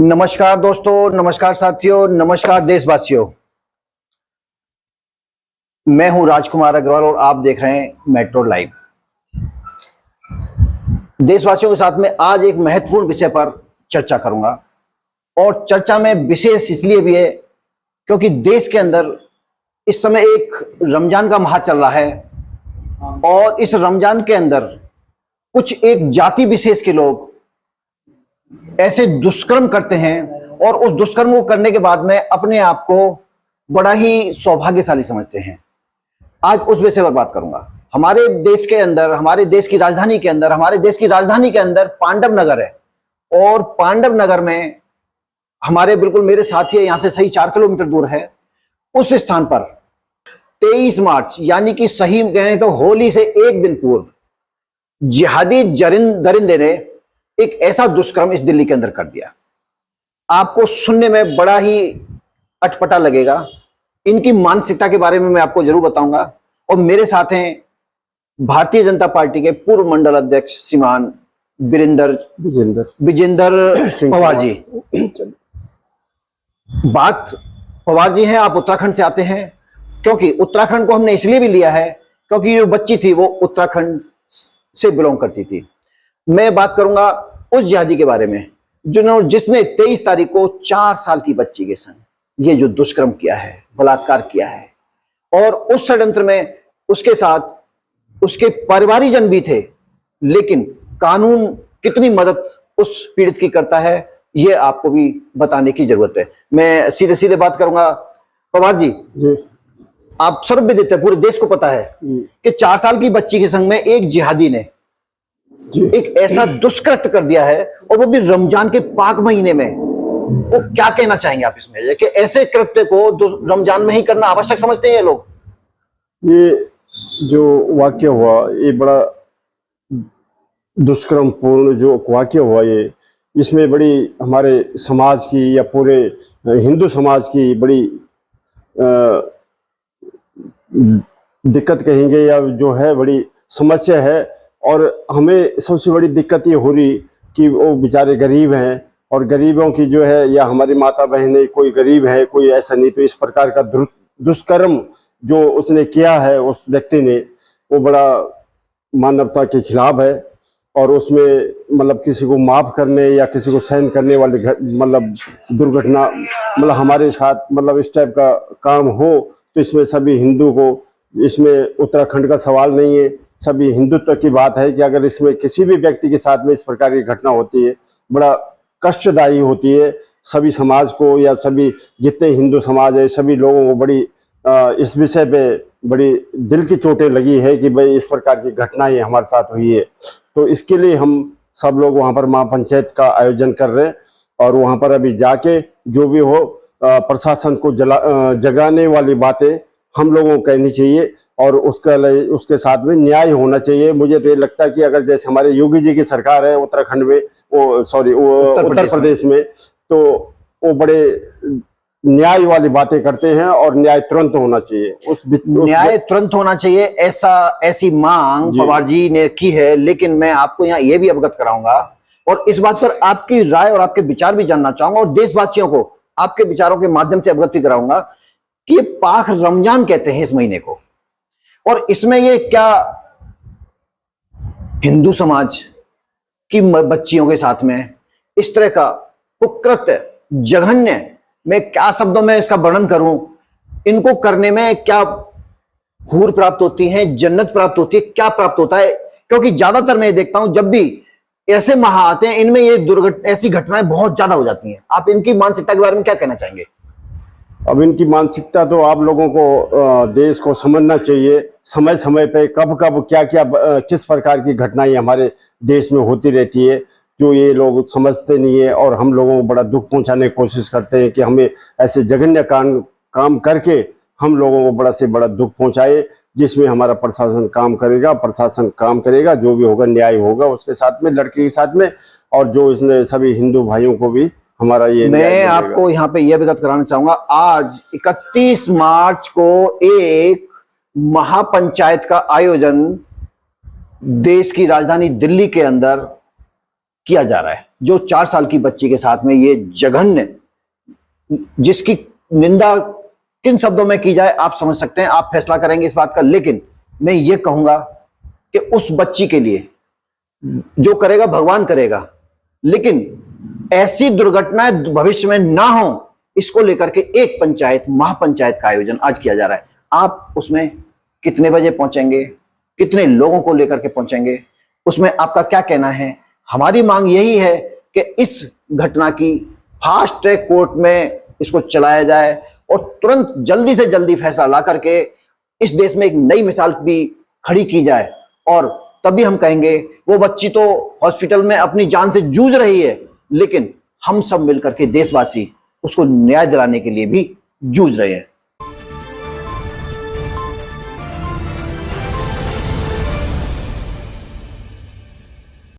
नमस्कार दोस्तों, नमस्कार साथियों, नमस्कार देशवासियों। मैं हूं राजकुमार अग्रवाल और आप देख रहे हैं मेट्रो लाइव। देशवासियों के साथ में आज एक महत्वपूर्ण विषय पर चर्चा करूंगा और चर्चा में विशेष इसलिए भी है क्योंकि देश के अंदर इस समय एक रमजान का माह चल रहा है और इस रमजान के अंदर कुछ एक जाति विशेष के लोग ऐसे दुष्कर्म करते हैं और उस दुष्कर्म को करने के बाद में अपने आप को बड़ा ही सौभाग्यशाली समझते हैं। आज उस विषय पर बात करूंगा। हमारे देश के अंदर, हमारे देश की राजधानी के अंदर पांडव नगर है और पांडव नगर में हमारे बिल्कुल मेरे साथी है, यहां से सही 4 किलोमीटर दूर है। उस स्थान पर 23 मार्च यानी कि सही कहें तो होली से एक दिन पूर्व जिहादी दरिंदे ने एक ऐसा दुष्कर्म इस दिल्ली के अंदर कर दिया। आपको सुनने में बड़ा ही अटपटा लगेगा। इनकी मानसिकता के बारे में मैं आपको जरूर बताऊंगा और मेरे साथ हैं भारतीय जनता पार्टी के पूर्व मंडल अध्यक्ष श्रीमान विजेंद्र पवार जी। बात पवार जी हैं, आप उत्तराखंड से आते हैं, क्योंकि उत्तराखंड को हमने इसलिए भी लिया है क्योंकि जो बच्ची थी वो उत्तराखंड से बिलोंग करती थी। मैं बात करूंगा उस जिहादी के बारे में जिसने 23 तारीख को 4 साल की बच्ची के संग ये जो दुष्कर्म किया है, बलात्कार किया है और उस षड्यंत्र में उसके साथ उसके परिवारीजन भी थे। लेकिन कानून कितनी मदद उस पीड़ित की करता है ये आपको भी बताने की जरूरत है। मैं सीधे सीधे बात करूंगा। पवार जी, आप सर्वविदित है, पूरे देश को पता है कि 4 साल की बच्ची के संग में एक जिहादी ने एक ऐसा दुष्कृत्य कर दिया है और वो भी रमजान के पाक महीने में। वो क्या कहना चाहेंगे आप इसमें कि ऐसे कृत्य को रमजान में ही करना आवश्यक समझते हैं ये लोग? ये जो वाक्य हुआ ये बड़ा दुष्कर्म पूर्ण जो वाक्य हुआ, ये इसमें बड़ी हमारे समाज की या पूरे हिंदू समाज की बड़ी दिक्कत कहेंगे या जो है बड़ी समस्या है। और हमें सबसे बड़ी दिक्कत ये हो रही कि वो बेचारे गरीब हैं और गरीबों की जो है या हमारी माता बहनें कोई गरीब है कोई ऐसा नहीं, तो इस प्रकार का दुष्कर्म जो उसने किया है उस व्यक्ति ने वो बड़ा मानवता के खिलाफ है। और उसमें मतलब किसी को माफ करने या किसी को सहन करने वाली मतलब दुर्घटना मतलब हमारे साथ मतलब इस टाइप का काम हो तो इसमें सभी हिंदू को, इसमें उत्तराखंड का सवाल नहीं है, सभी हिंदुत्व की बात है कि अगर इसमें किसी भी व्यक्ति के साथ में इस प्रकार की घटना होती है बड़ा कष्टदायी होती है। सभी समाज को या सभी जितने हिंदू समाज है सभी लोगों को बड़ी इस विषय पे बड़ी दिल की चोटें लगी है कि भाई इस प्रकार की घटनाएं हमारे साथ हुई है। तो इसके लिए हम सब लोग वहाँ पर महापंचायत का आयोजन कर रहे हैं और वहाँ पर अभी जाके जो भी हो प्रशासन को जगाने वाली बातें हम लोगों को कहनी चाहिए और उसके साथ में न्याय होना चाहिए। मुझे तो ये लगता है कि अगर जैसे हमारे योगी जी की सरकार है उत्तराखंड में, उत्तर प्रदेश में, तो वो बड़े न्याय वाली बातें करते हैं और न्याय तुरंत होना चाहिए। न्याय तुरंत होना चाहिए, ऐसी मांग पवार जी ने की है। लेकिन मैं आपको यहाँ ये भी अवगत कराऊंगा और इस बात पर आपकी राय और आपके विचार भी जानना चाहूंगा और देशवासियों को आपके विचारों के माध्यम से अवगत भी कराऊंगा कि ये पाक रमजान कहते हैं इस महीने को, और इसमें ये क्या हिंदू समाज की बच्चियों के साथ में इस तरह का कुकृत्य, जघन्य, मैं क्या शब्दों में इसका वर्णन करूं, इनको करने में क्या हूर प्राप्त होती है, जन्नत प्राप्त होती है, क्या प्राप्त होता है? क्योंकि ज्यादातर मैं देखता हूं जब भी ऐसे माह आते हैं इनमें ये ऐसी घटनाएं बहुत ज्यादा हो जाती हैं। आप इनकी मानसिकता के बारे में क्या कहना चाहेंगे? अब इनकी मानसिकता तो आप लोगों को देश को समझना चाहिए। समय समय पे कब कब क्या क्या किस प्रकार की घटनाएं हमारे देश में होती रहती है जो ये लोग समझते नहीं है और हम लोगों को बड़ा दुख पहुंचाने की कोशिश करते हैं कि हमें ऐसे जघन्य काम करके हम लोगों को बड़ा से बड़ा दुख पहुंचाए। जिसमें हमारा प्रशासन काम करेगा, जो भी होगा न्याय होगा उसके साथ में, लड़के के साथ में, और जो इसने सभी हिंदू भाइयों को भी हमारा ये। मैं आपको यहाँ पे यह अवगत कराना चाहूंगा, आज 31 मार्च को एक महापंचायत का आयोजन देश की राजधानी दिल्ली के अंदर किया जा रहा है। जो 4 साल की बच्ची के साथ में ये जघन्य, जिसकी निंदा किन शब्दों में की जाए आप समझ सकते हैं, आप फैसला करेंगे इस बात का। लेकिन मैं ये कहूंगा कि उस बच्ची के लिए जो करेगा भगवान करेगा, लेकिन ऐसी दुर्घटनाएं भविष्य में ना हो, इसको लेकर के एक पंचायत, महापंचायत का आयोजन आज किया जा रहा है। आप उसमें कितने बजे पहुंचेंगे, कितने लोगों को लेकर के पहुंचेंगे, उसमें आपका क्या कहना है? हमारी मांग यही है कि इस घटना की फास्ट ट्रैक कोर्ट में इसको चलाया जाए और तुरंत जल्दी से जल्दी फैसला ला करके इस देश में एक नई मिसाल भी खड़ी की जाए। और तभी हम कहेंगे वो बच्ची तो हॉस्पिटल में अपनी जान से जूझ रही है, लेकिन हम सब मिलकर के देशवासी उसको न्याय दिलाने के लिए भी जूझ रहे हैं।